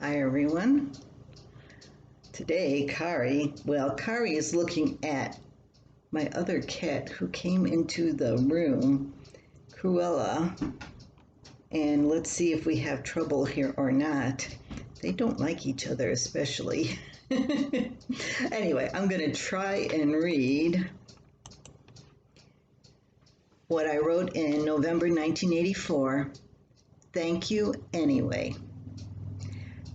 Hi everyone. Today, Kari is looking at my other cat who came into the room, Cruella, and let's see if we have trouble here or not. They don't like each other especially. Anyway, I'm going to try and read what I wrote in November 1984. Thank you anyway.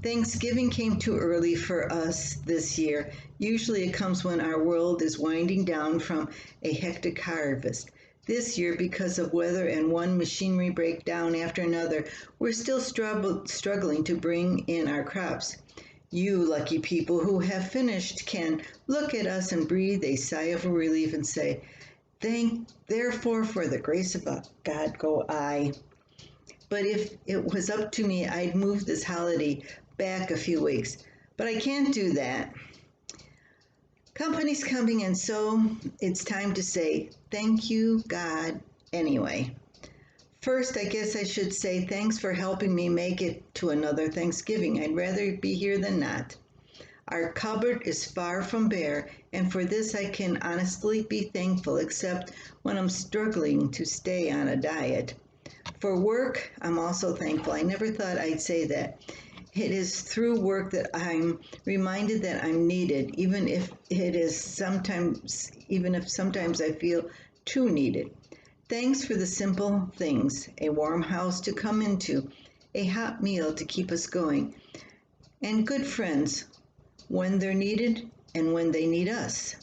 Thanksgiving came too early for us this year. Usually it comes when our world is winding down from a hectic harvest. This year, because of weather and one machinery breakdown after another, we're still struggling to bring in our crops. You lucky people who have finished can look at us and breathe a sigh of relief and say, therefore, for the grace of God go I. But if it was up to me, I'd move this holiday back a few weeks. But I can't do that. Company's coming, and so it's time to say thank you, God, anyway. First, I guess I should say thanks for helping me make it to another Thanksgiving. I'd rather be here than not. Our cupboard is far from bare, and for this I can honestly be thankful, except when I'm struggling to stay on a diet. For work, I'm also thankful. I never thought I'd say that. It is through work that I'm reminded that I'm needed, even if sometimes I feel too needed. Thanks for the simple things: a warm house to come into, a hot meal to keep us going, and good friends when they're needed and when they need us.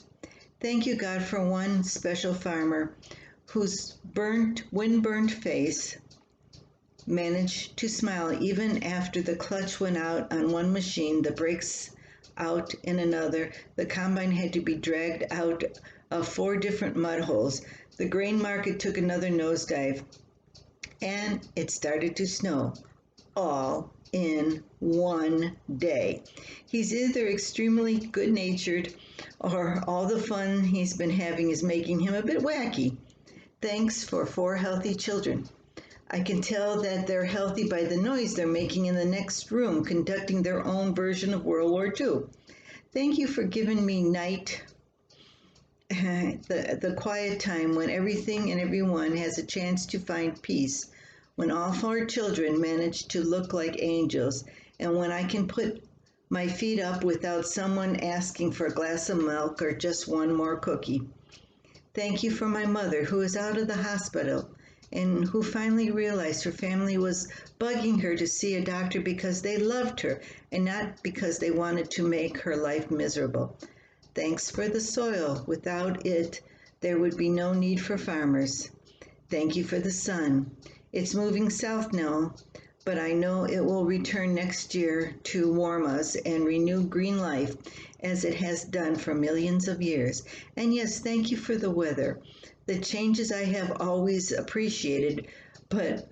Thank you, God, for one special farmer whose wind-burnt face managed to smile even after the clutch went out on one machine, the brakes out in another. The combine had to be dragged out of 4 different mud holes. The grain market took another nosedive, and it started to snow, all in one day. He's either extremely good-natured or all the fun he's been having is making him a bit wacky. Thanks for 4 healthy children. I can tell that they're healthy by the noise they're making in the next room, conducting their own version of World War II. Thank you for giving me night, the quiet time when everything and everyone has a chance to find peace, when all 4 children manage to look like angels, and when I can put my feet up without someone asking for a glass of milk or just one more cookie. Thank you for my mother, who is out of the hospital and who finally realized her family was bugging her to see a doctor because they loved her and not because they wanted to make her life miserable. Thanks for the soil. Without it, there would be no need for farmers. Thank you for the sun. It's moving south now, but I know it will return next year to warm us and renew green life as it has done for millions of years. And yes, thank you for the weather. The changes I have always appreciated, but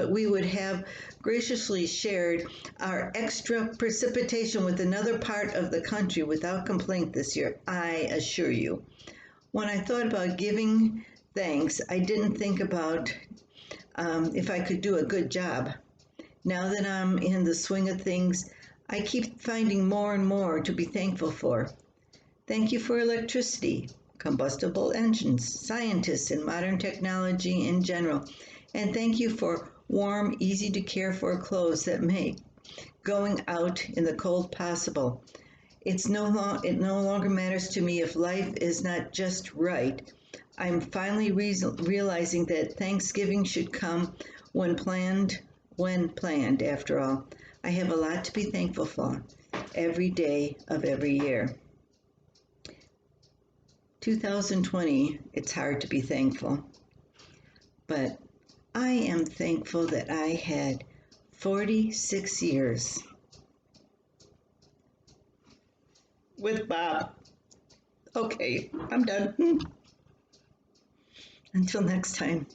we would have graciously shared our extra precipitation with another part of the country without complaint this year, I assure you. When I thought about giving thanks, I didn't think about if I could do a good job. Now that I'm in the swing of things, I keep finding more and more to be thankful for. Thank you for electricity, combustible engines, scientists, and modern technology in general. And thank you for warm, easy to care for clothes that make going out in the cold possible. It no longer matters to me if life is not just right. I'm finally realizing that Thanksgiving should come when planned, after all. I have a lot to be thankful for every day of every year. 2020, it's hard to be thankful, but I am thankful that I had 46 years with Bob. Okay, I'm done. Until next time.